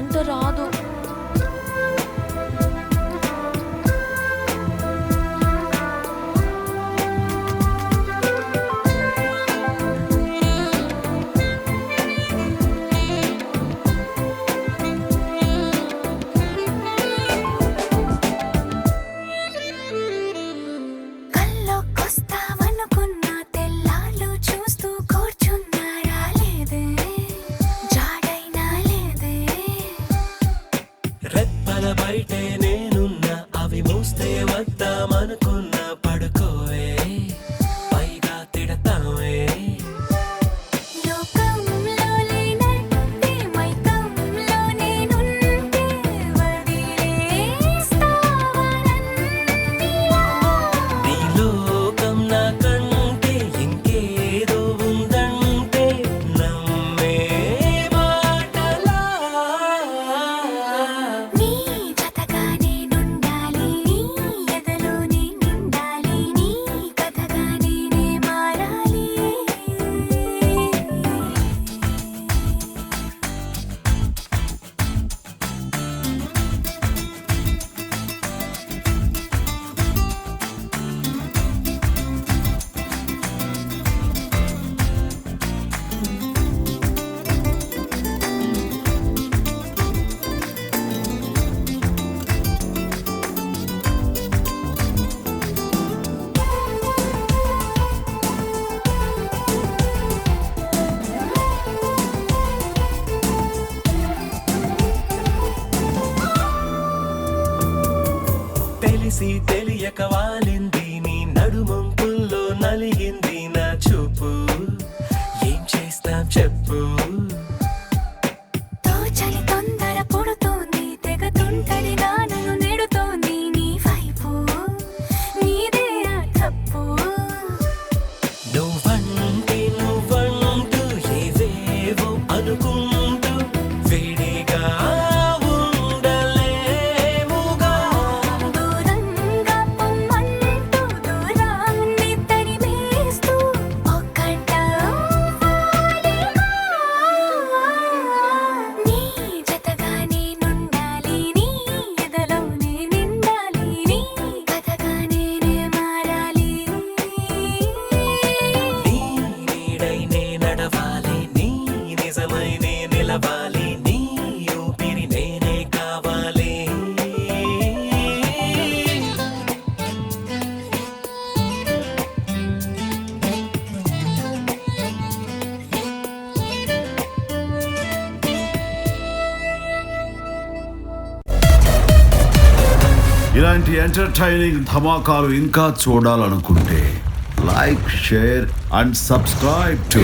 వంట రాదు. రెప్పల బయటే నేనున్నా అవి మూస్తే వద్దామనుకున్నా పడుకోవే పైగా తిడతావే. నీ లోకం నాకంటే ఇంకేదో ఉందంటే నమ్మే మాటలా. తెలిసి తెలియక వాలింది నీ నడుమంపుల్లో నలిగింది నా చూపు. ఏం చేస్తాం చెప్పు. నువ్వంటే నువ్వంటూ ఏవేవో అనుకుంటూ వేడిగా నడవాలి, నీ నిజమై నే నిలవాలి, నీ ఊపిరి నేనే కావాలి. ఇలాంటి ఎంటర్టైనింగ్ ధమాకాలు ఇంకా చూడాలనుకుంటే like, share and subscribe to